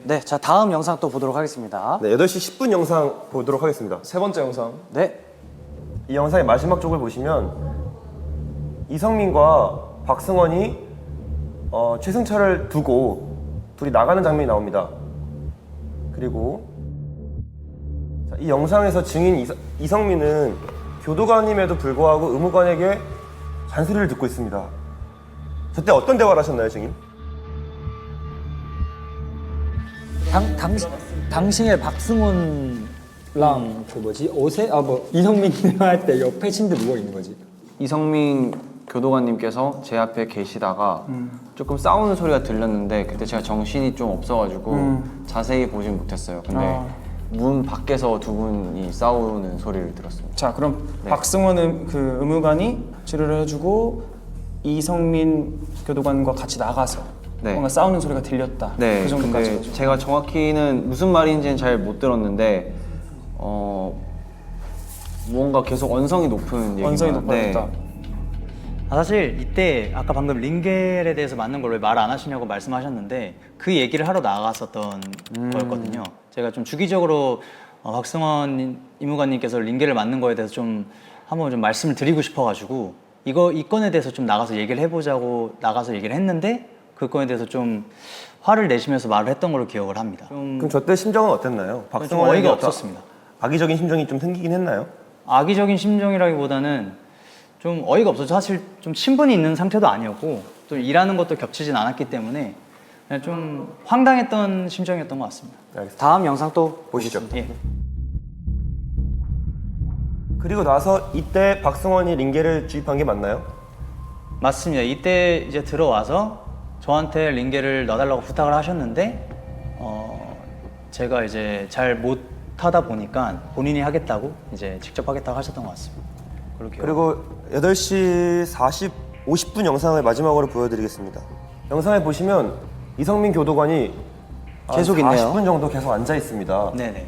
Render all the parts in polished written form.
네, 자 다음 영상 또 보도록 하겠습니다. 네, 8시 10분 영상 보도록 하겠습니다. 세 번째 영상. 네, 이 영상의 마지막 쪽을 보시면 이성민과 박승원이 최승철을 두고 둘이 나가는 장면이 나옵니다. 그리고 자, 이 영상에서 증인 이성민은 교도관임에도 불구하고 의무관에게 잔소리를 듣고 있습니다. 저때 어떤 대화를 하셨나요, 증인? 당시에 박승원랑 그 뭐지 이성민이랑 할 때 옆에 침대 누워 있는 거지. 이성민 교도관님께서 제 앞에 계시다가 조금 싸우는 소리가 들렸는데 그때 제가 정신이 좀 없어가지고 자세히 보진 못했어요. 근데 문 밖에서 두 분이 싸우는 소리를 들었습니다. 자, 그럼 네. 박승원 그 의무관이 치료를 해주고 이성민 교도관과 같이 나가서 네. 뭔가 싸우는 소리가 들렸다. 네, 그 정도까지. 근데 제가 정확히는 무슨 말인지는 잘 못 들었는데 뭔가 계속 언성이 높은 얘기가 언성이 높아졌다. 사실 이때 아까 방금 링겔에 대해서 맞는 걸 왜 말 안 하시냐고 말씀하셨는데 그 얘기를 하러 나갔었던 거였거든요. 제가 좀 주기적으로 박승원 이무관님께서 링겔을 맞는 거에 대해서 좀 한번 좀 말씀을 드리고 싶어가지고 이 건에 대해서 좀 나가서 얘기를 해보자고 나가서 얘기를 했는데 그 건에 대해서 좀 화를 내시면서 말을 했던 걸로 기억을 합니다. 좀 그럼 저때 심정은 어땠나요? 좀 어이가 없었습니다. 악의적인 심정이 좀 생기긴 했나요? 악의적인 심정이라기보다는 좀 어이가 없었죠. 사실 좀 친분이 있는 상태도 아니었고 또 일하는 것도 겹치진 않았기 때문에 그냥 좀 황당했던 심정이었던 것 같습니다. 다음 영상 또 보시죠. 예. 그리고 나서 이때 박승원이 링겔을 주입한 게 맞나요? 맞습니다. 이때 이제 들어와서 저한테 링겔을 넣어달라고 부탁을 하셨는데 제가 이제 잘 못하다 보니까 본인이 하겠다고 이제 직접 하겠다고 하셨던 것 같습니다. 그리고 8시 50분 영상을 마지막으로 보여드리겠습니다. 영상에 보시면 이성민 교도관이 계속 있네요. 40분 정도 계속 앉아 있습니다. 네네.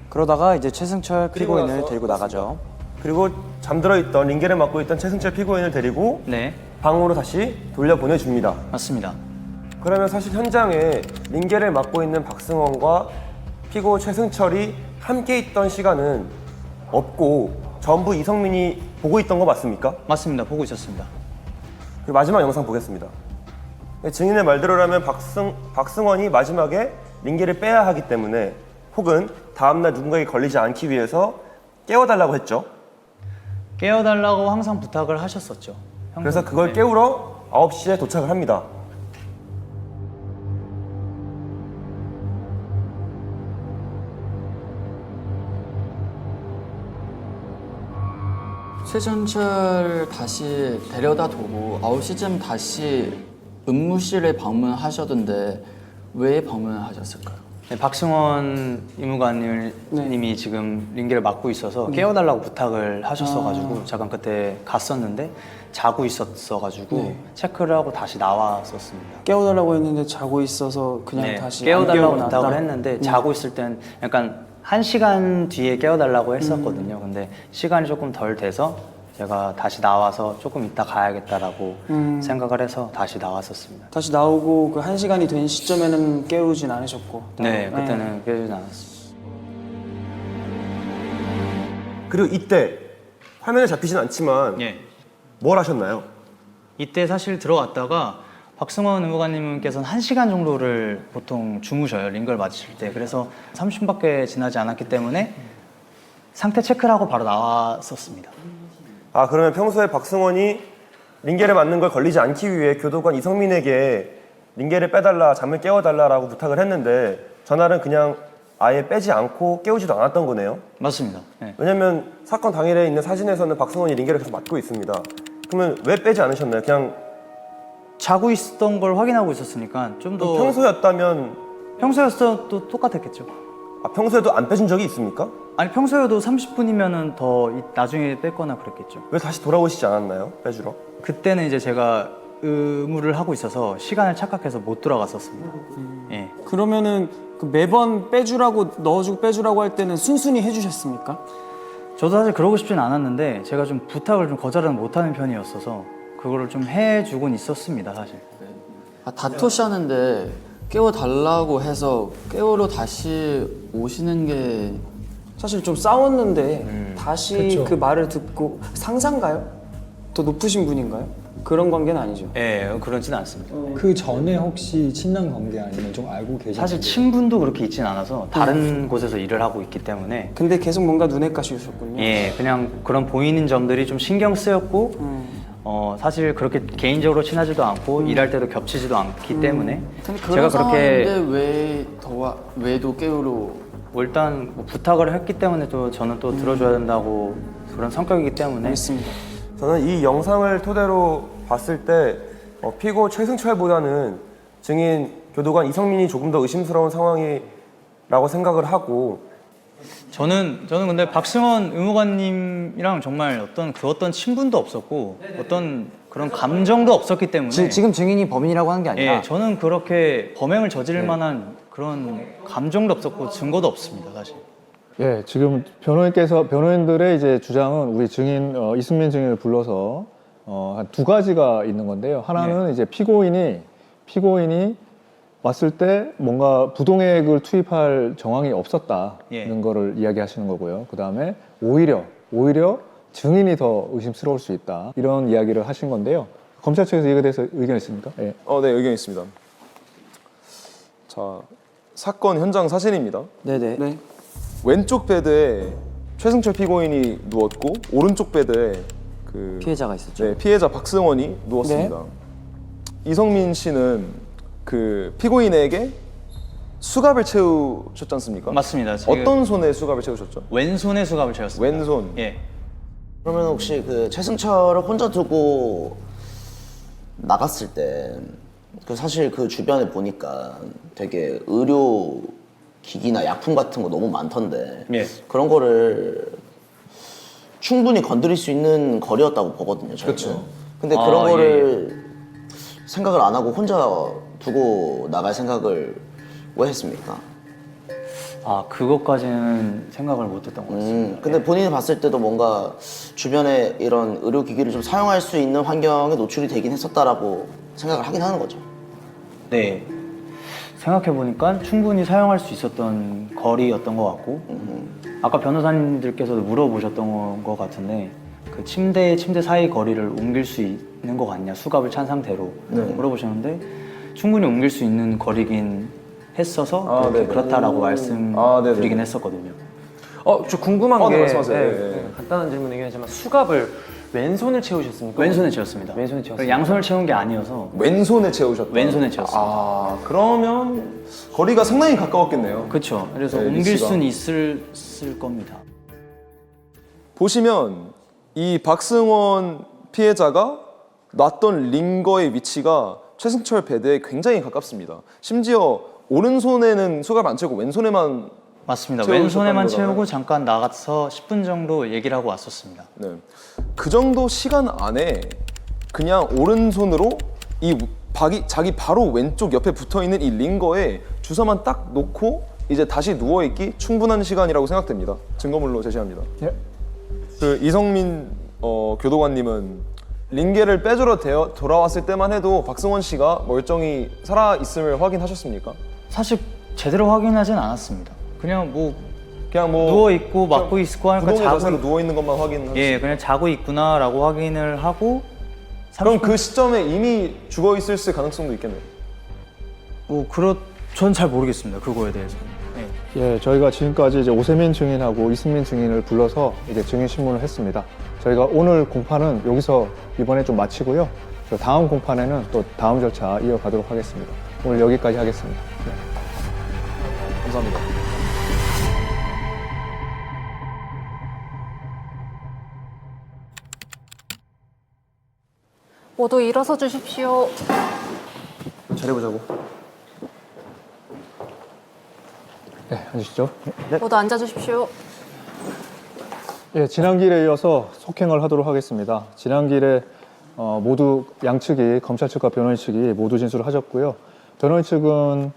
그러다가 이제 최승철 피고인을 데리고 나가죠. 그리고 잠들어 있던 링겔을 맡고 있던 최승철 피고인을 데리고 네, 방으로 다시 돌려보내줍니다. 맞습니다. 그러면 사실 현장에 링겔을 맡고 있는 박승원과 피고 최승철이 함께 있던 시간은 없고 전부 이성민이 보고 있던 거 맞습니까? 맞습니다. 보고 있었습니다. 그리고 마지막 영상 보겠습니다. 증인의 말대로라면 박승원이 마지막에 링겔을 빼야 하기 때문에 혹은 다음날 누군가에게 걸리지 않기 위해서 깨워달라고 했죠. 깨워달라고 항상 부탁을 하셨었죠. 그래서 그걸 깨우러 9시에 도착을 합니다. 최승철 다시 데려다 두고 9시쯤 다시 의무실에 방문하셨던데 왜 방문하셨을까요? 네, 박승원 이무관님이 지금 링겔을 맡고 있어서 깨워달라고 부탁을 하셨어가지고 잠깐 그때 갔었는데 자고 있었어가지고 체크를 하고 다시 나왔었습니다. 깨워달라고 했는데 자고 있어서 그냥 네, 다시 깨워달라고 안 부탁을 깨우고 했는데 자고 있을 땐 약간 1시간 뒤에 깨워달라고 했었거든요. 근데 시간이 조금 덜 돼서 제가 다시 나와서 조금 이따 가야겠다라고 생각을 해서 다시 나왔었습니다. 다시 나오고 그 1시간이 된 시점에는 깨우진 않으셨고. 네, 그때는 깨우진 않았습니다. 그리고 이때 화면에 잡히진 않지만 예. 뭘 하셨나요? 이때 사실 들어갔다가 박승원 의무관님께서는 1시간 정도를 보통 주무셔요, 링걸 맞으실 때. 그래서 30분밖에 지나지 않았기 때문에 상태 체크를 하고 바로 나왔었습니다. 아, 그러면 평소에 박승원이 링겔을 맞는 걸 걸리지 않기 위해 교도관 이성민에게 링겔을 빼달라, 잠을 깨워달라라고 부탁을 했는데 전날은 그냥 아예 빼지 않고 깨우지도 않았던 거네요. 맞습니다. 네. 왜냐면 사건 당일에 있는 사진에서는 박승원이 링겔을 계속 맞고 있습니다. 그러면 왜 빼지 않으셨나요? 그냥 자고 있었던 걸 확인하고 있었으니까 좀 더 평소였다면 평소였어도 똑같았겠죠. 평소에도 안 빼준 적이 있습니까? 아니 평소에도 30분이면은 더 나중에 뺐거나 그랬겠죠. 왜 다시 돌아오시지 않았나요? 빼주러? 그때는 이제 제가 의무를 하고 있어서 시간을 착각해서 못 돌아갔었습니다. 예. 그러면은 그 매번 빼주라고 넣어주고 빼주라고 할 때는 순순히 해주셨습니까? 저도 사실 그러고 싶진 않았는데 제가 좀 부탁을 좀 거절을 못하는 편이었어서 그거를 좀 해주곤 있었습니다, 사실. 다투셨는데 깨워달라고 해서 깨우러 다시 오시는 게 사실 좀 싸웠는데 다시 그 말을 듣고 상사인가요? 더 높으신 분인가요? 그런 관계는 아니죠. 예, 그렇지는 않습니다. 그 전에 혹시 친남 관계 아니면 좀 알고 계신 사실 관계? 친분도 그렇게 있진 않아서 다른 곳에서 일을 하고 있기 때문에 근데 계속 뭔가 눈에 가시셨군요. 예, 그냥 그런 보이는 점들이 좀 신경 쓰였고 사실 그렇게 개인적으로 친하지도 않고 일할 때도 겹치지도 않기 때문에 근데 제가 그런 그렇게 상황인데 왜도 깨우러 뭐 일단 뭐 부탁을 했기 때문에 또 저는 또 들어줘야 된다고 그런 성격이기 때문에 알겠습니다. 저는 이 영상을 토대로 봤을 때 피고 최승철보다는 증인 교도관 이성민이 조금 더 의심스러운 상황이라고 생각을 하고 저는 근데 박승원 의무관님이랑 정말 어떤 친분도 없었고 어떤 그런 감정도 없었기 때문에 지금 증인이 범인이라고 하는 게 아니라 예, 저는 그렇게 범행을 저지를 만한 그런 감정도 없었고 증거도 없습니다, 사실. 예, 지금 변호인들의 이제 주장은 우리 증인 이승민 증인을 불러서 한 두 가지가 있는 건데요. 하나는 이제 피고인이 왔을 때 뭔가 부동액을 투입할 정황이 없었다는 거를 이야기하시는 거고요. 그 다음에 오히려 증인이 더 의심스러울 수 있다 이런 이야기를 하신 건데요. 검찰 측에서 이거에 대해서 의견 있습니까? 예. 네, 의견 있습니다. 자, 사건 현장 사진입니다. 네네. 네. 왼쪽 베드에 최승철 피고인이 누웠고 오른쪽 베드에 그 피해자가 있었죠. 네, 피해자 박승원이 누웠습니다. 이성민 씨는 그 피고인에게 수갑을 채우셨지 않습니까? 맞습니다. 어떤 손에 수갑을 채우셨죠? 왼손에 수갑을 채웠습니다. 왼손. 예. 그러면 혹시 그 최승철을 혼자 두고 나갔을 때 그 사실 그 주변에 보니까 되게 의료 기기나 약품 같은 거 너무 많던데 예. 그런 거를 충분히 건드릴 수 있는 거리였다고 보거든요. 저는. 그쵸. 근데 그런 거를 생각을 안 하고 혼자 두고 나갈 생각을 왜 했습니까? 아, 그것까지는 생각을 못했던 것 같습니다. 근데 본인이 봤을 때도 뭔가 주변에 이런 의료기기를 좀 사용할 수 있는 환경에 노출이 되긴 했었다라고 생각을 하긴 하는 거죠. 네. 생각해보니까 충분히 사용할 수 있었던 거리였던 것 같고 아까 변호사님들께서도 물어보셨던 것 같은데 그 침대 사이 거리를 옮길 수 있는 것 같냐 수갑을 찬 상태로 물어보셨는데 충분히 옮길 수 있는 거리긴 했어서 그렇다라고 말씀드리긴 했었거든요. 저 궁금한 게 말씀하세요. 간단한 질문이긴 하지만 수갑을 왼손을 채우셨습니까? 왼손에 채웠습니다. 왼손에 채웠어요. 양손을 채운 게 아니어서 왼손에 채우셨다. 왼손에 채웠습니다. 아, 그러면 거리가 상당히 가까웠겠네요. 그렇죠. 그래서 네, 옮길 위치가. 수는 있을 겁니다. 보시면 이 박승원 피해자가 놨던 링거의 위치가 최승철 베드에 굉장히 가깝습니다. 심지어 오른손에는 수갑 안 채우고 왼손에만 맞습니다. 채우셨다는 왼손에만 거잖아요. 채우고 잠깐 나가서 10분 정도 얘기를 하고 왔었습니다. 네. 그 정도 시간 안에 그냥 오른손으로 이 자기 바로 왼쪽 옆에 붙어있는 이 링거에 주사만 딱 놓고 이제 다시 누워있기 충분한 시간이라고 생각됩니다. 증거물로 제시합니다. 예. 그 이성민 교도관님은 링게를 빼주러 돌아왔을 때만 해도 박승원 씨가 멀쩡히 살아있음을 확인하셨습니까? 사실 제대로 확인하진 않았습니다. 그냥 뭐 누워 있고 맞고 있고 하니까 부동의 자세로 누워 있는 것만 확인하셨어요. 예, 그냥 자고 있구나라고 확인을 하고 그럼 그 시점에 이미 죽어 있을 가능성도 있겠네요. 전 잘 모르겠습니다. 그거에 대해서는. 예. 예, 저희가 지금까지 이제 오세민 증인하고 이승민 증인을 불러서 이제 증인 신문을 했습니다. 저희가 오늘 공판은 여기서 이번에 좀 마치고요. 저 다음 공판에는 또 다음 절차 이어가도록 하겠습니다. 오늘 여기까지 하겠습니다. 네. 감사합니다. 모두 일어서 주십시오. 잘해보자고. 네, 앉으시죠. 모두 앉아 주십시오. 예, 지난 길에 이어서 속행을 하도록 하겠습니다. 지난 길에 모두 양측이 검찰 측과 변호인 측이 모두 진술을 하셨고요. 변호인 측은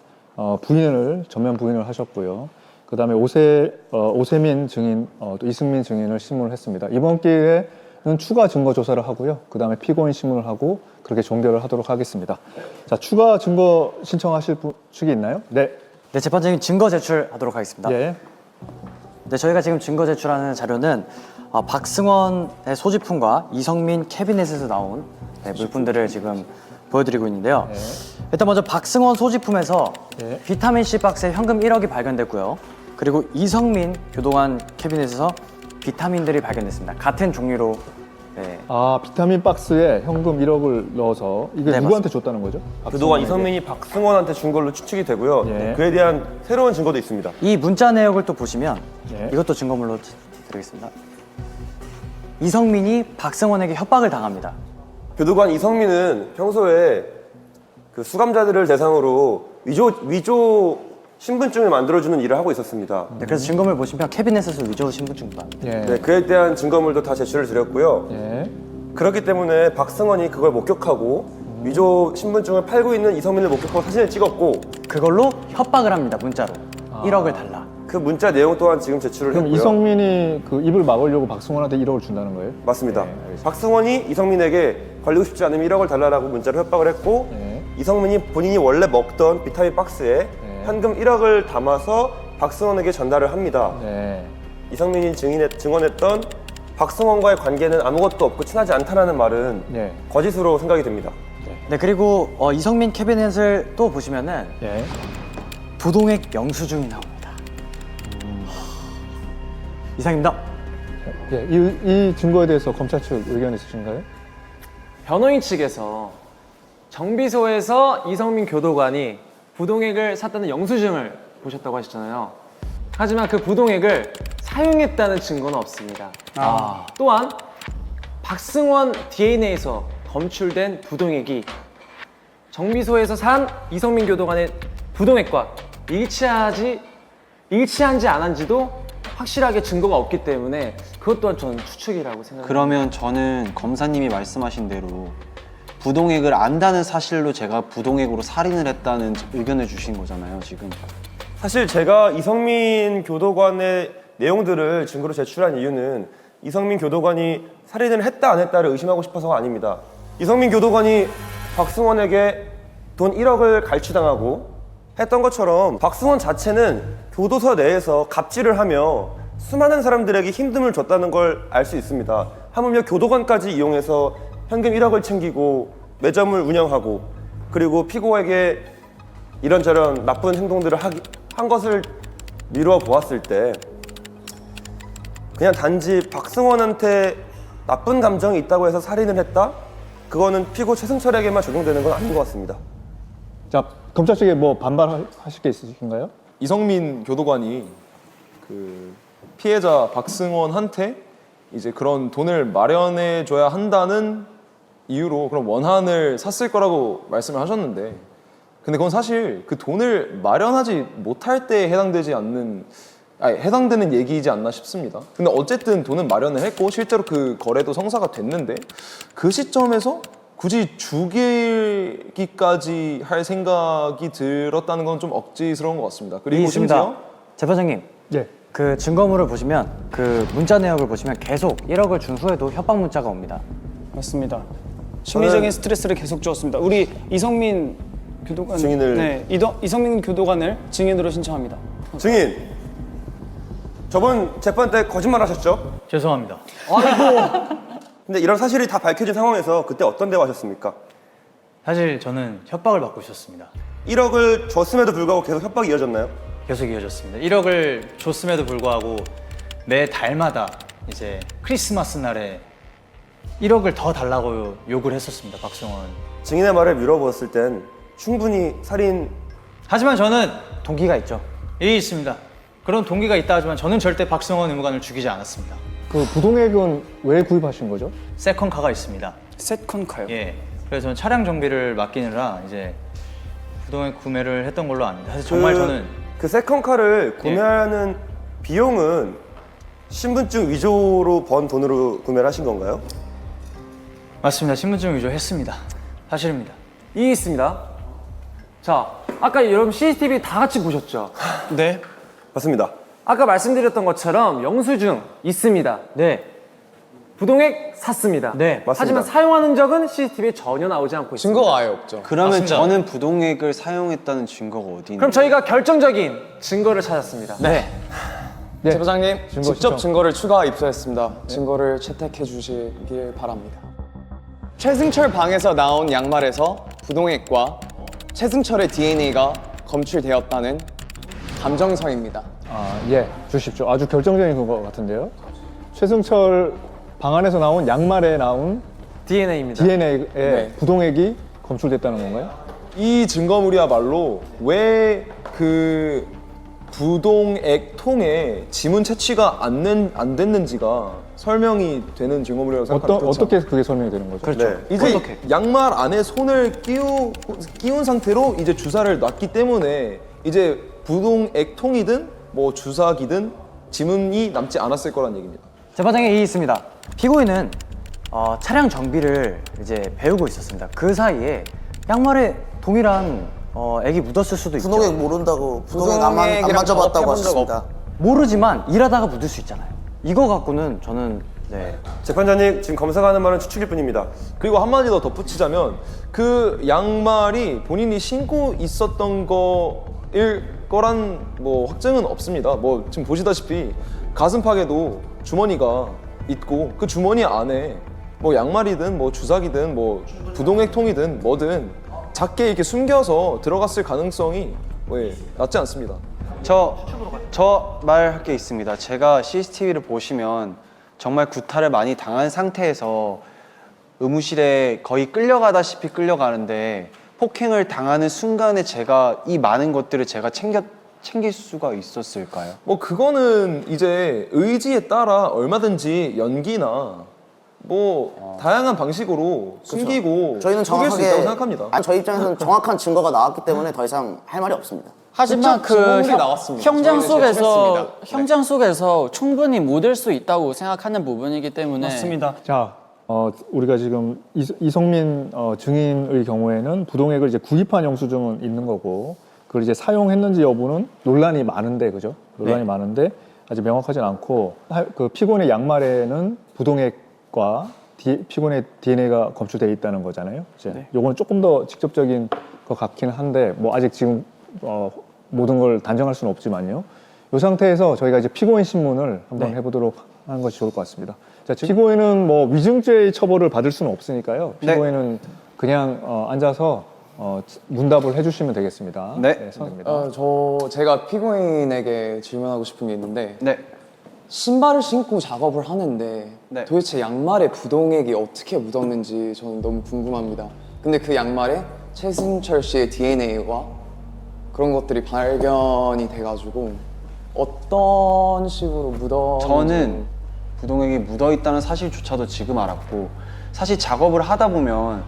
전면 부인을 하셨고요. 그 다음에 오세민 증인, 또 이승민 증인을 신문을 했습니다. 이번 기회에 추가 증거 조사를 하고요. 그 다음에 피고인 신문을 하고 그렇게 종결을 하도록 하겠습니다. 자, 추가 증거 신청하실 분 측이 있나요? 네. 네, 재판장님 증거 제출하도록 하겠습니다. 예. 네, 저희가 지금 증거 제출하는 자료는 박승원의 소지품과 이성민 캐비넷에서 나온 물품들을 지금 보여드리고 있는데요. 일단 먼저 박승원 소지품에서 비타민C 박스에 현금 1억이 발견됐고요. 그리고 이성민 교도관 캐비넷에서 비타민들이 발견됐습니다. 같은 종류로. 네. 아, 비타민 박스에 현금 1억을 넣어서 이게 네, 누구한테 줬다는 거죠? 그동안 박승원에게. 이성민이 박승원한테 준 걸로 추측이 되고요. 예. 그에 대한 새로운 증거도 있습니다. 이 문자 내역을 또 보시면 예. 이것도 증거물로 드리겠습니다. 이성민이 박승원에게 협박을 당합니다. 교도관 이성민은 평소에 그 수감자들을 대상으로 위조 신분증을 만들어주는 일을 하고 있었습니다. 네, 그래서 증거물 보시면 캐비넷에서 위조 신분증도 나옵니다. 예. 네, 그에 대한 증거물도 다 제출을 드렸고요. 예. 그렇기 때문에 박승원이 그걸 목격하고 위조 신분증을 팔고 있는 이성민을 목격하고 사진을 찍었고 그걸로 협박을 합니다. 문자로 1억을 달라. 그 문자 내용 또한 지금 제출을 그럼 했고요. 이성민이 그 입을 막으려고 박승원한테 1억을 준다는 거예요? 맞습니다. 네, 알겠습니다. 박승원이 이성민에게 걸리고 싶지 않으면 1억을 달라고 문자로 협박을 했고 네. 이성민이 본인이 원래 먹던 비타민 박스에 현금 1억을 담아서 박승원에게 전달을 합니다. 네. 이성민이 증언했던 박승원과의 관계는 아무것도 없고 친하지 않다는 말은 네. 거짓으로 생각이 됩니다. 네, 그리고 이성민 캐비넷을 또 보시면은 예. 부동액 영수증이 나옵니다. 이상입니다. 예. 이 증거에 대해서 검찰 측 의견 있으신가요? 변호인 측에서 정비소에서 이성민 교도관이 부동액을 샀다는 영수증을 보셨다고 하셨잖아요. 하지만 그 부동액을 사용했다는 증거는 없습니다. 또한 박승원 DNA에서 검출된 부동액이 정비소에서 산 이성민 교도관의 부동액과 일치한지 안 한지도 확실하게 증거가 없기 때문에 그것 또한 저는 추측이라고 생각합니다. 그러면 저는 검사님이 말씀하신 대로 부동액을 안다는 사실로 제가 부동액으로 살인을 했다는 의견을 주신 거잖아요, 지금. 사실 제가 이성민 교도관의 내용들을 증거로 제출한 이유는 이성민 교도관이 살인을 했다 안 했다를 의심하고 싶어서가 아닙니다. 이성민 교도관이 박승원에게 돈 1억을 갈취당하고 했던 것처럼 박승원 자체는 교도소 내에서 갑질을 하며 수많은 사람들에게 힘듦을 줬다는 걸 알 수 있습니다. 하물며 교도관까지 이용해서 현금 1억을 챙기고 매점을 운영하고 그리고 피고에게 이런저런 나쁜 행동들을 한 것을 미루어 보았을 때 그냥 단지 박승원한테 나쁜 감정이 있다고 해서 살인을 했다? 그거는 피고 최승철에게만 적용되는 건 아닌 것 같습니다. 자, 검찰 측에 뭐 반발하실 게 있으신가요? 이성민 교도관이 그 피해자 박승원한테 이제 그런 돈을 마련해 줘야 한다는 이유로 그런 원한을 샀을 거라고 말씀을 하셨는데, 근데 그건 사실 그 돈을 마련하지 못할 때에 해당되는 얘기이지 않나 싶습니다. 근데 어쨌든 돈은 마련을 했고 실제로 그 거래도 성사가 됐는데 그 시점에서 굳이 죽이기까지 할 생각이 들었다는 건 좀 억지스러운 것 같습니다. 그리고 있습니다. 심지어 재판장님, 예. 그 증거물을 보시면 그 문자 내역을 보시면 계속 1억을 준 후에도 협박 문자가 옵니다. 맞습니다. 심리적인 스트레스를 계속 주었습니다. 우리 이성민 교도관 증인을 이성민 교도관을 증인으로 신청합니다. 증인, 저번 재판 때 거짓말 하셨죠? 죄송합니다. 근데 이런 사실이 다 밝혀진 상황에서 그때 어떤 대화하셨습니까? 사실 저는 협박을 받고 있었습니다. 1억을 줬음에도 불구하고 계속 협박이 이어졌나요? 계속 이어졌습니다. 1억을 줬음에도 불구하고 매 달마다 이제 크리스마스 날에 1억을 더 달라고 요구를 했었습니다. 박승원. 증인의 말을 물어보았을 땐 충분히 살인 하지만 저는 동기가 있죠. 있습니다. 그런 동기가 있다 하지만 저는 절대 박승원 의무관을 죽이지 않았습니다. 그 부동액은 왜 구입하신 거죠? 세컨카가 있습니다. 세컨카요? 예. 그래서 저는 차량 정비를 맡기느라 이제 부동액 구매를 했던 걸로 압니다. 그래서 정말 저는 그 세컨카를 구매하는 비용은 신분증 위조로 번 돈으로 구매를 하신 건가요? 맞습니다. 신분증 위조했습니다. 사실입니다. 이 있습니다. 자, 아까 여러분 CCTV 다 같이 보셨죠? 맞습니다. 아까 말씀드렸던 것처럼 영수증 있습니다. 네. 부동액 샀습니다. 네, 맞습니다. 하지만 사용한 흔적은 CCTV에 전혀 나오지 않고 있습니다. 증거가 아예 없죠. 그러면 저는 부동액을 사용했다는 증거가 어디 있나요? 그럼 저희가 결정적인 증거를 찾았습니다. 네. 재부장님 증거 직접 신청. 증거를 추가 입수했습니다. 증거를 채택해 주시길 바랍니다. 최승철 방에서 나온 양말에서 부동액과 최승철의 DNA가 검출되었다는 감정서입니다. 예, 주십시오. 아주 결정적인 것 같은데요. 최승철 방 안에서 나온 양말에 나온 DNA입니다. DNA에 부동액이 검출됐다는 건가요? 이 증거물이야말로 왜 그 부동액 통에 지문 채취가 안 됐는지가 설명이 되는 증거물이라고 생각합니다. 어떻게 그게 설명이 되는 거죠? 그렇죠. 이제 양말 안에 손을 끼운 상태로 이제 주사를 놨기 때문에 이제 부동액 통이든 뭐 주사기든 지문이 남지 않았을 거란 얘기입니다. 재판장에 이의 있습니다. 피고인은 차량 정비를 이제 배우고 있었습니다. 그 사이에 양말에 동일한 액이 묻었을 수도 있죠. 부동액 모른다고 부동액 안 만져봤다고 하셨습니다. 모르지만 일하다가 묻을 수 있잖아요. 이거 갖고는 저는 재판장님 지금 검사가 하는 말은 추측일 뿐입니다. 그리고 한마디 더 덧붙이자면 그 양말이 본인이 신고 있었던 거일 거란 뭐 확증은 없습니다. 뭐 지금 보시다시피 가슴팍에도 주머니가 있고 그 주머니 안에 뭐 양말이든 뭐 주사기든 뭐 부동액 통이든 뭐든 작게 이렇게 숨겨서 들어갔을 가능성이 낮지 않습니다. 저 말할 게 있습니다. 제가 CCTV를 보시면 정말 구타를 많이 당한 상태에서 의무실에 거의 끌려가다시피 끌려가는데 폭행을 당하는 순간에 제가 이 많은 것들을 제가 챙길 수가 있었을까요? 뭐 그거는 이제 의지에 따라 얼마든지 연기나 뭐 다양한 방식으로 숨기고 저희는 숨길 수 있다고 생각합니다. 저희 입장에서는 정확한 증거가 나왔기 때문에 더 이상 할 말이 없습니다. 하지만 그 현장 현장 속에서 충분히 묻을 수 있다고 생각하는 부분이기 때문에 자, 우리가 지금 이성민 증인의 경우에는 부동액을 이제 구입한 영수증은 있는 거고 그걸 이제 사용했는지 여부는 논란이 많은데, 그죠? 논란이 많은데 아직 명확하진 않고 그 피고인의 양말에는 부동액과 피고인의 DNA가 검출되어 있다는 거잖아요. 이제 요거는 조금 더 직접적인 것 같긴 한데 뭐 아직 지금 모든 걸 단정할 수는 없지만요. 이 상태에서 저희가 이제 피고인 신문을 한번 해보도록 하는 것이 좋을 것 같습니다. 자, 피고인은 뭐 위증죄의 처벌을 받을 수는 없으니까요. 피고인은 그냥 앉아서 문답을 해주시면 되겠습니다. 네. 선입니다. 제가 피고인에게 질문하고 싶은 게 있는데 네. 신발을 신고 작업을 하는데 도대체 양말에 부동액이 어떻게 묻었는지 저는 너무 궁금합니다. 근데 그 양말에 최승철 씨의 DNA와 그런 것들이 발견이 돼가지고 어떤 식으로 묻었는지 저는 부동액이 묻어있다는 사실조차도 지금 알았고 사실 작업을 하다 보면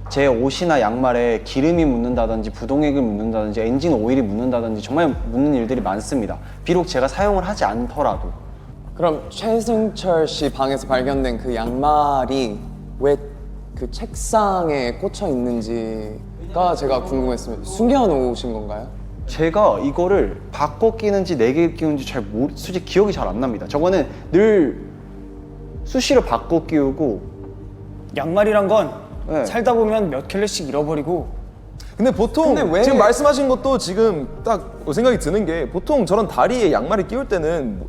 제 옷이나 양말에 기름이 묻는다든지 부동액을 묻는다든지 엔진 오일이 묻는다든지 정말 묻는 일들이 많습니다. 비록 제가 사용을 하지 않더라도. 그럼 최승철 씨 방에서 발견된 그 양말이 왜 그 책상에 꽂혀 있는지가 제가 궁금했습니다. 숨겨놓으신 건가요? 제가 이거를 바꿔 끼는지 4개 끼우는지 솔직히 기억이 잘 안 납니다. 저거는 늘 수시로 바꿔 끼우고 양말이란 건 살다 보면 몇 켤레씩 잃어버리고 근데 보통 지금 말씀하신 것도 지금 딱 생각이 드는 게 보통 저런 다리에 양말을 끼울 때는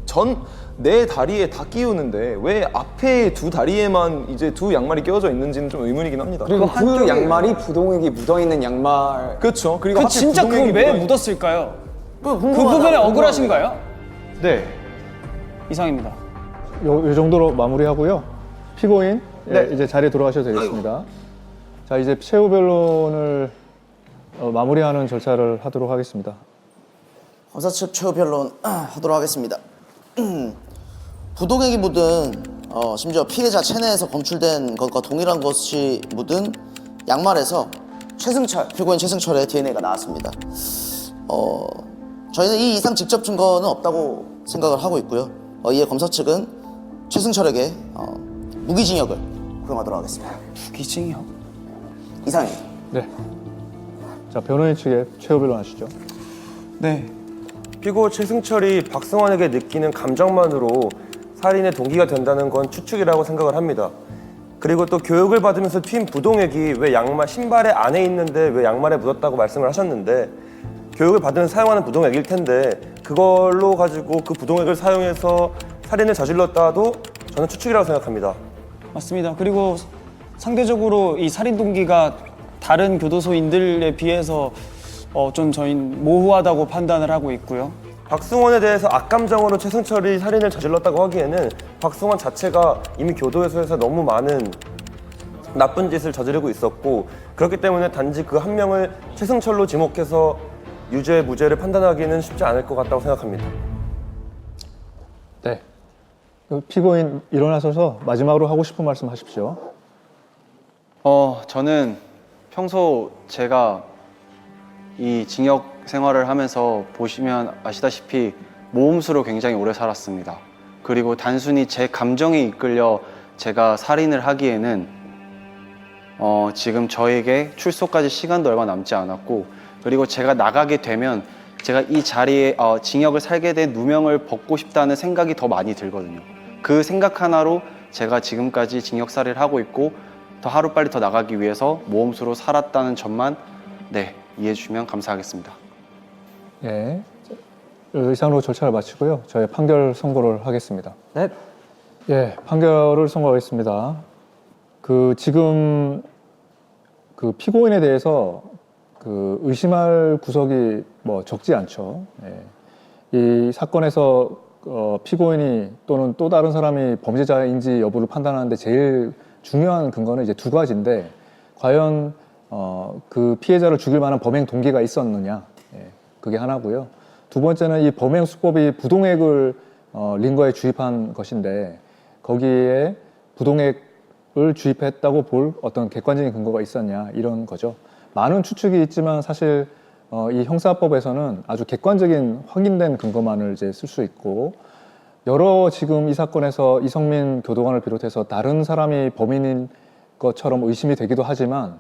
내 다리에 다 끼우는데 왜 앞에 두 다리에만 이제 두 양말이 끼워져 있는지는 좀 의문이긴 합니다. 그리고 그 양말이 부동액이 묻어있는 양말 그렇죠. 그리고 그 진짜 그거 왜 묻었을까요? 그 부분에 억울하신가요? 네. 이상입니다. 요 정도로 마무리하고요. 피고인 이제 자리에 돌아가셔도 되겠습니다. 자, 이제 최후 변론을 마무리하는 절차를 하도록 하겠습니다. 검사 측 최후 변론 하도록 하겠습니다. 부동액이 묻은 심지어 피해자 체내에서 검출된 것과 동일한 것이 묻은 양말에서 피고인 최승철의 DNA가 나왔습니다. 저희는 이 이상 직접 증거는 없다고 생각을 하고 있고요. 이에 검사 측은 최승철에게 무기징역을 구형하도록 하겠습니다. 무기징역? 이상입니다. 네. 자, 변호인 측에 최후 변론 하시죠. 네. 피고 최승철이 박승원에게 느끼는 감정만으로 살인의 동기가 된다는 건 추측이라고 생각을 합니다. 그리고 또 교육을 받으면서 튄 부동액이 왜 신발의 안에 있는데 왜 양말에 묻었다고 말씀을 하셨는데 교육을 받으면서 사용하는 부동액일 텐데 그걸로 가지고 그 부동액을 사용해서 살인을 저질렀다도 저는 추측이라고 생각합니다. 맞습니다. 그리고 상대적으로 이 살인 동기가 다른 교도소인들에 비해서 좀 저희는 모호하다고 판단을 하고 있고요. 박승원에 대해서 악감정으로 최승철이 살인을 저질렀다고 하기에는 박승원 자체가 이미 교도소에서 너무 많은 나쁜 짓을 저지르고 있었고 그렇기 때문에 단지 그 한 명을 최승철로 지목해서 유죄, 무죄를 판단하기는 쉽지 않을 것 같다고 생각합니다. 네. 피고인 일어나셔서 마지막으로 하고 싶은 말씀 하십시오. 저는 평소 제가 이 징역 생활을 하면서 보시면 아시다시피 모험수로 굉장히 오래 살았습니다. 그리고 단순히 제 감정에 이끌려 제가 살인을 하기에는 지금 저에게 출소까지 시간도 얼마 남지 않았고 그리고 제가 나가게 되면 제가 이 자리에 징역을 살게 된 누명을 벗고 싶다는 생각이 더 많이 들거든요. 그 생각 하나로 제가 지금까지 징역살이를 하고 있고 더 하루빨리 더 나가기 위해서 모험수로 살았다는 점만 이해해 주시면 감사하겠습니다. 예. 이상으로 절차를 마치고요. 저희 판결 선고를 하겠습니다. 네. 예, 판결을 선고하겠습니다. 지금 피고인에 대해서 의심할 구석이 적지 않죠. 예. 이 사건에서 피고인이 또는 또 다른 사람이 범죄자인지 여부를 판단하는데 제일 중요한 근거는 이제 두 가지인데 과연 그 피해자를 죽일 만한 범행 동기가 있었느냐, 그게 하나고요. 두 번째는 이 범행 수법이 부동액을 링거에 주입한 것인데 거기에 부동액을 주입했다고 볼 어떤 객관적인 근거가 있었냐 이런 거죠. 많은 추측이 있지만 사실 이 형사법에서는 아주 객관적인 확인된 근거만을 이제 쓸 수 있고 여러 지금 이 사건에서 이성민 교도관을 비롯해서 다른 사람이 범인인 것처럼 의심이 되기도 하지만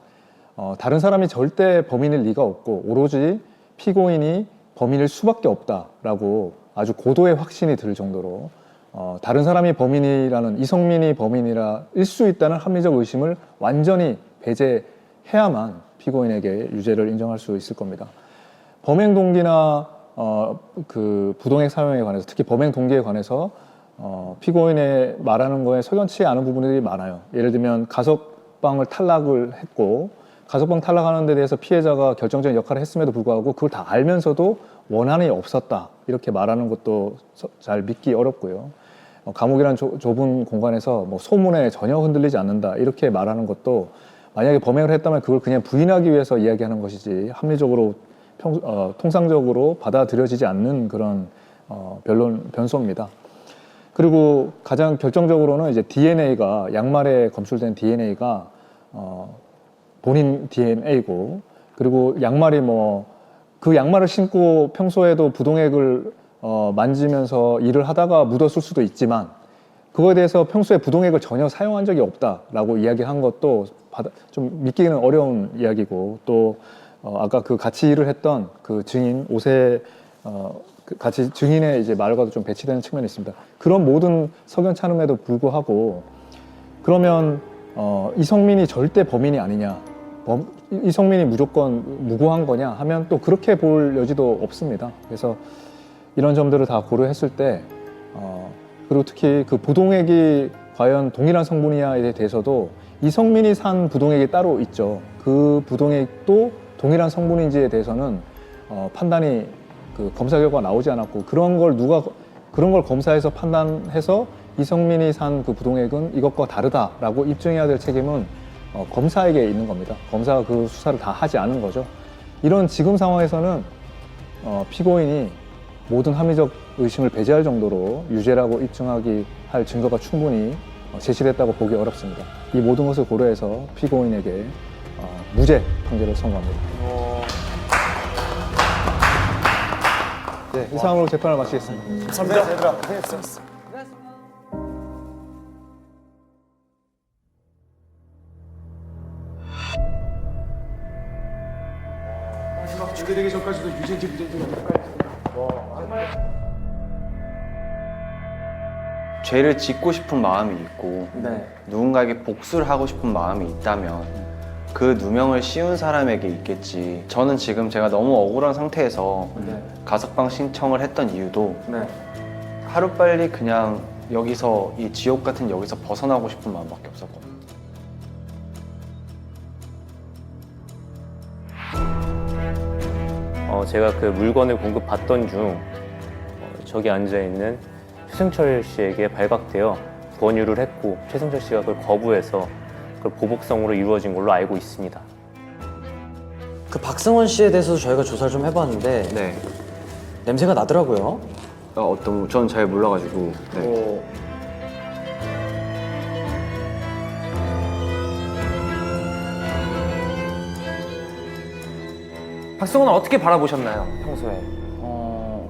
다른 사람이 절대 범인일 리가 없고 오로지 피고인이 범인일 수밖에 없다라고 아주 고도의 확신이 들 정도로 다른 사람이 범인이라는 이성민이 범인이라 일 수 있다는 합리적 의심을 완전히 배제해야만 피고인에게 유죄를 인정할 수 있을 겁니다. 범행 동기나 그 부동액 사용에 관해서 특히 범행 동기에 관해서 피고인의 말하는 거에 석연치 않은 부분들이 많아요. 예를 들면 가석방을 탈락을 했고 가석방 탈락하는 데 대해서 피해자가 결정적인 역할을 했음에도 불구하고 그걸 다 알면서도 원한이 없었다 이렇게 말하는 것도 잘 믿기 어렵고요. 감옥이란 좁은 공간에서 소문에 전혀 흔들리지 않는다 이렇게 말하는 것도 만약에 범행을 했다면 그걸 그냥 부인하기 위해서 이야기하는 것이지 합리적으로 통상적으로 받아들여지지 않는 그런 변소입니다. 그리고 가장 결정적으로는 이제 DNA가 양말에 검출된 DNA가 본인 DNA고 그리고 양말이 그 양말을 신고 평소에도 부동액을 만지면서 일을 하다가 묻었을 수도 있지만 그거에 대해서 평소에 부동액을 전혀 사용한 적이 없다라고 이야기한 것도 좀 믿기는 어려운 이야기고 또 아까 그 같이 일을 했던 그 증인 같이 증인의 이제 말과도 좀 배치되는 측면이 있습니다. 그런 모든 석연찮음에도 불구하고 그러면 이성민이 절대 범인이 아니냐 이성민이 무조건 무고한 거냐 하면 또 그렇게 볼 여지도 없습니다. 그래서 이런 점들을 다 고려했을 때 그리고 특히 그 부동액이 과연 동일한 성분이냐에 대해서도 이성민이 산 부동액이 따로 있죠. 그 부동액도 동일한 성분인지에 대해서는 판단이 그 검사 결과가 나오지 않았고 그런 걸 검사해서 판단해서 이성민이 산 그 부동액은 이것과 다르다라고 입증해야 될 책임은 검사에게 있는 겁니다. 검사가 그 수사를 다 하지 않은 거죠. 이런 지금 상황에서는 피고인이 모든 합리적 의심을 배제할 정도로 유죄라고 입증하기 할 증거가 충분히 제시됐다고 보기 어렵습니다. 이 모든 것을 고려해서 피고인에게 무죄 판결을 선고합니다. 네, 이상으로 재판을 마치겠습니다. 감사합니다. 마지막 중계되기 전까지도 유죄인지 무죄인지 죄를 짓고 싶은 마음이 있고 네. 누군가에게 복수를 하고 싶은 마음이 있다면 그 누명을 씌운 사람에게 있겠지. 저는 지금 제가 너무 억울한 상태에서 가석방 신청을 했던 이유도 네. 하루빨리 그냥 여기서 이 지옥 같은 여기서 벗어나고 싶은 마음밖에 없었거든요. 제가 그 물건을 공급받던 중 저기 앉아있는 최승철 씨에게 발각되어 권유를 했고 최승철 씨가 그걸 거부해서 그걸 보복성으로 이루어진 걸로 알고 있습니다. 그 박승원 씨에 대해서도 저희가 조사를 좀 해봤는데 네. 냄새가 나더라고요. 어떤 전 잘 몰라가지고. 네. 박승원은 어떻게 바라보셨나요? 평소에?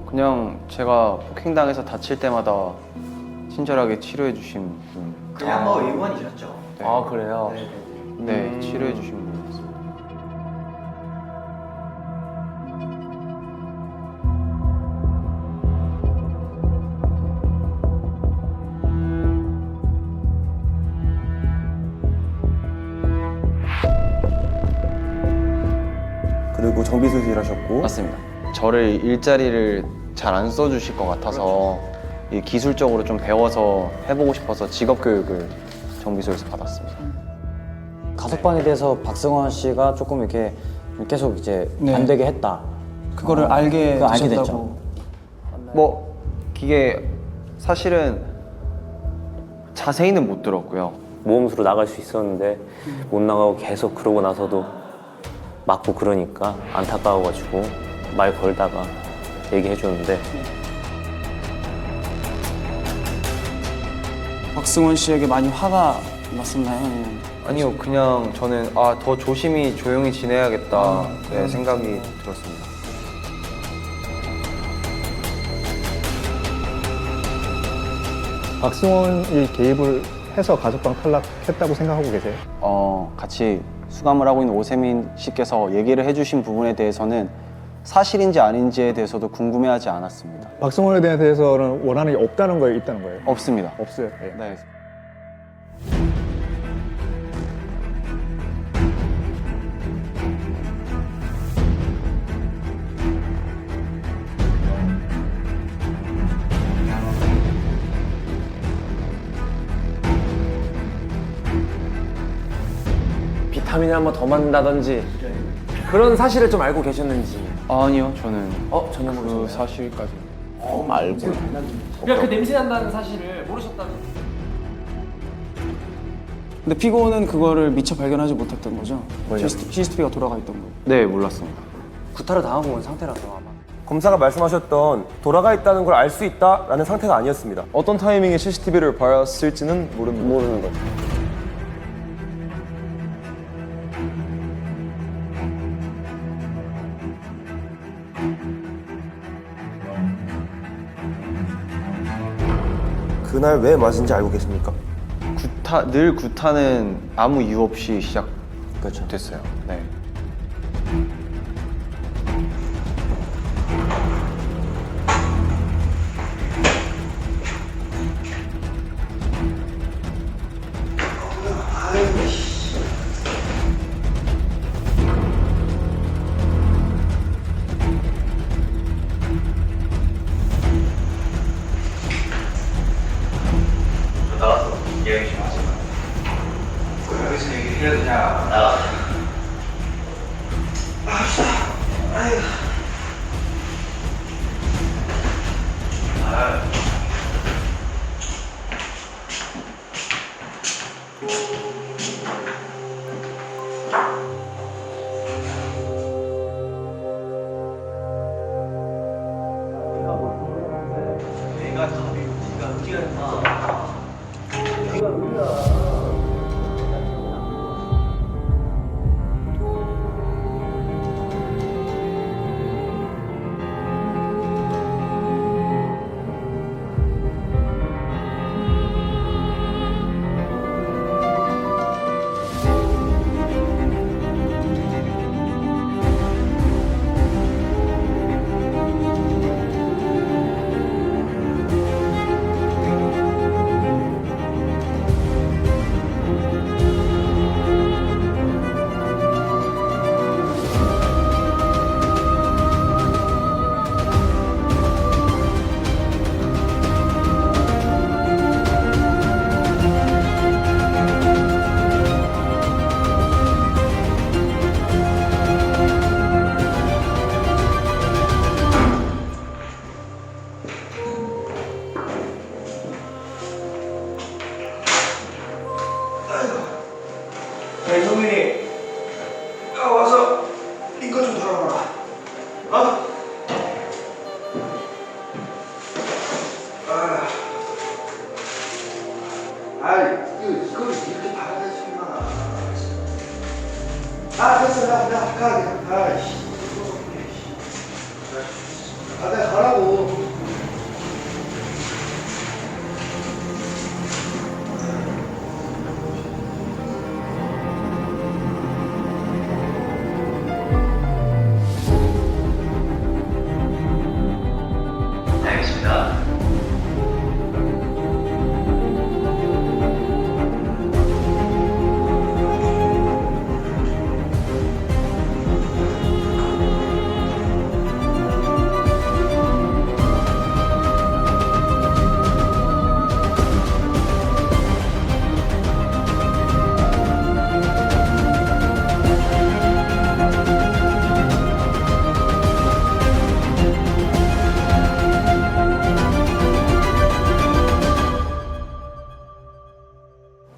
그냥 제가 폭행당해서 다칠 때마다 친절하게 치료해 주신 분. 그 양모 의원이셨죠? 아 그래요? 네, 치료해 주신 분이었습니다. 그리고 정비소에서 일하셨고. 맞습니다. 저를 일자리를 잘 안 써주실 것 같아서 이 기술적으로 좀 배워서 해보고 싶어서 직업교육을 정비소에서 받았습니다. 가석방에 대해서 박승원 씨가 조금 이렇게 계속 이제 네. 안 되게 했다. 그거를 알게 그거 알게 되셨다고. 됐죠. 뭐 이게 사실은 자세히는 못 들었고요. 모험수로 나갈 수 있었는데 못 나가고 계속 그러고 나서도 맞고 그러니까 안타까워가지고 말 걸다가 얘기해 줬는데 박승원 씨에게 많이 화가 났었나요? 아니면 아니요, 그냥 저는 더 조심히 조용히 지내야겠다 네, 생각이 들었습니다. 박승원이 개입을 해서 가석방 탈락했다고 생각하고 계세요? 같이 수감을 하고 있는 오세민 씨께서 얘기를 해주신 부분에 대해서는 사실인지 아닌지에 대해서도 궁금해하지 않았습니다. 박승원에 대해서는 원한이 없다는 거예요, 있다는 거예요? 없습니다. 없어요. 네. 비타민을 한 번 더 맞는다든지 그런 사실을 좀 알고 계셨는지. 아니요, 저는 전혀 모르셨나요? 그 사실까지. 알고. 그냥 그 냄새 난다는 사실을 모르셨다는. 근데 피고는 그거를 미처 발견하지 못했던 거죠? CCTV가 돌아가 있던 거. 네, 몰랐습니다. 구타를 당하고 온 상태라서 아마. 검사가 말씀하셨던 돌아가 있다는 걸 알 수 있다라는 상태가 아니었습니다. 어떤 타이밍에 CCTV를 봤을지는 모르는 거죠. 그날 왜 맞은지 알고 계십니까? 늘 구타는 아무 이유 없이 그렇죠. 시작됐어요. 네. 나가서 이야기 좀 하지 마. 여기서 얘기해야 되냐? 나가. 아휴. 내가 답이고 네가 의지가 있나? 네가 의지야. 이걸 이렇게 받아주구나. 됐어, 가. 내가 가라고. 알겠습니다.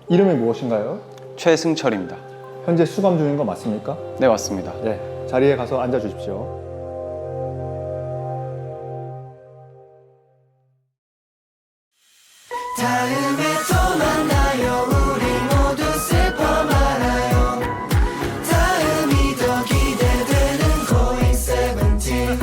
이름이 무엇인가요? 최승철입니다. 현재 수감 중인 거 맞습니까? 네, 맞습니다. 네, 자리에 가서 앉아 주십시오. 다음에 또 만나요. 우리 모두 슬퍼 말아요. 다음이 더 기대되는 고잉 세븐틴.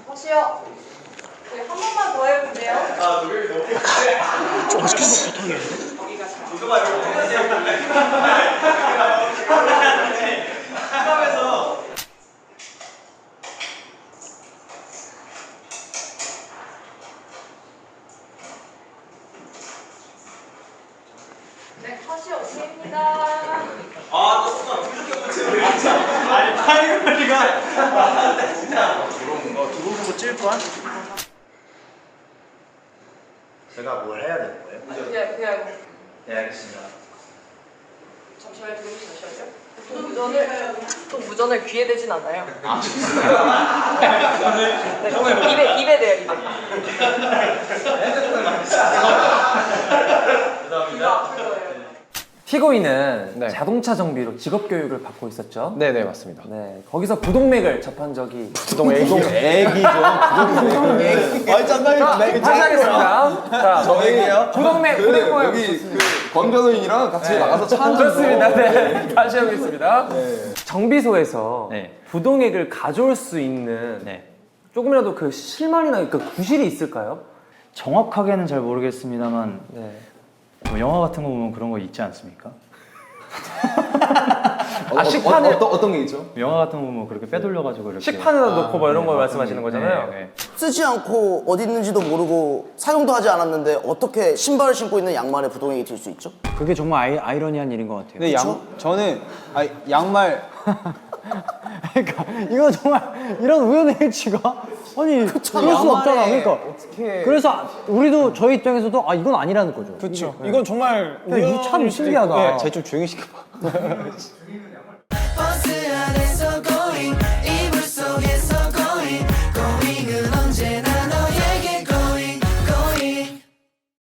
혹시요? 네, 한 번만 더 해볼게요. 아, 노력이 너무 조금 시켰어. 소통이. 이거 봐, 하면서. 네, 컷이 오케이입니다. 아, 너 순간 그렇게 못해. 아니, 타이거리가. 진짜. 두분 보고 찔 뻔? 제가 뭘 해야 되는 거예요? 그냥. 네, 알겠습니다. 잠시만요, 잠시만요. 또 무전을 귀에 대진 않아요. 네, 입에 대요, 입에. 피고인은 자동차 정비로 직업 교육을 받고 있었죠? 네네, 맞습니다. 네, 거기서 부동맥을 접한 적이 부동맥이죠. 부동맥. 다시 하겠습니다. 자, 정액이에요? 부동맥, 부동맥. 여기 권 변호인이랑 같이 나가서 차 한잔 그렇습니다. 네, 다시 해보겠습니다. 정비소에서 부동액을 가져올 수 있는 조금이라도 그 실마리나 그 구실이 있을까요? 정확하게는 잘 모르겠습니다만 뭐 영화 같은 거 보면 그런 거 있지 않습니까? 식판에 어떤 게 있죠? 영화 같은 거 보면 그렇게 빼돌려가지고 이렇게 식판에다 놓고 뭐 이런 걸 말씀하시는 거잖아요. 쓰지 않고 어디 있는지도 모르고 사용도 하지 않았는데 어떻게 신발을 신고 있는 양말에 부동액이 들 수 있죠? 그게 정말 아이러니한 일인 것 같아요. 근데 저는 양말 그러니까 이거 정말 이런 우연의 일치가 아니 그럴 수 없잖아. 그러니까 어떻게 그래서 우리도 저희 입장에서도 아 이건 아니라는 거죠. 그렇죠. 이건 정말 이거 참 신기하다. 쟤 좀 조용히 시켜봐.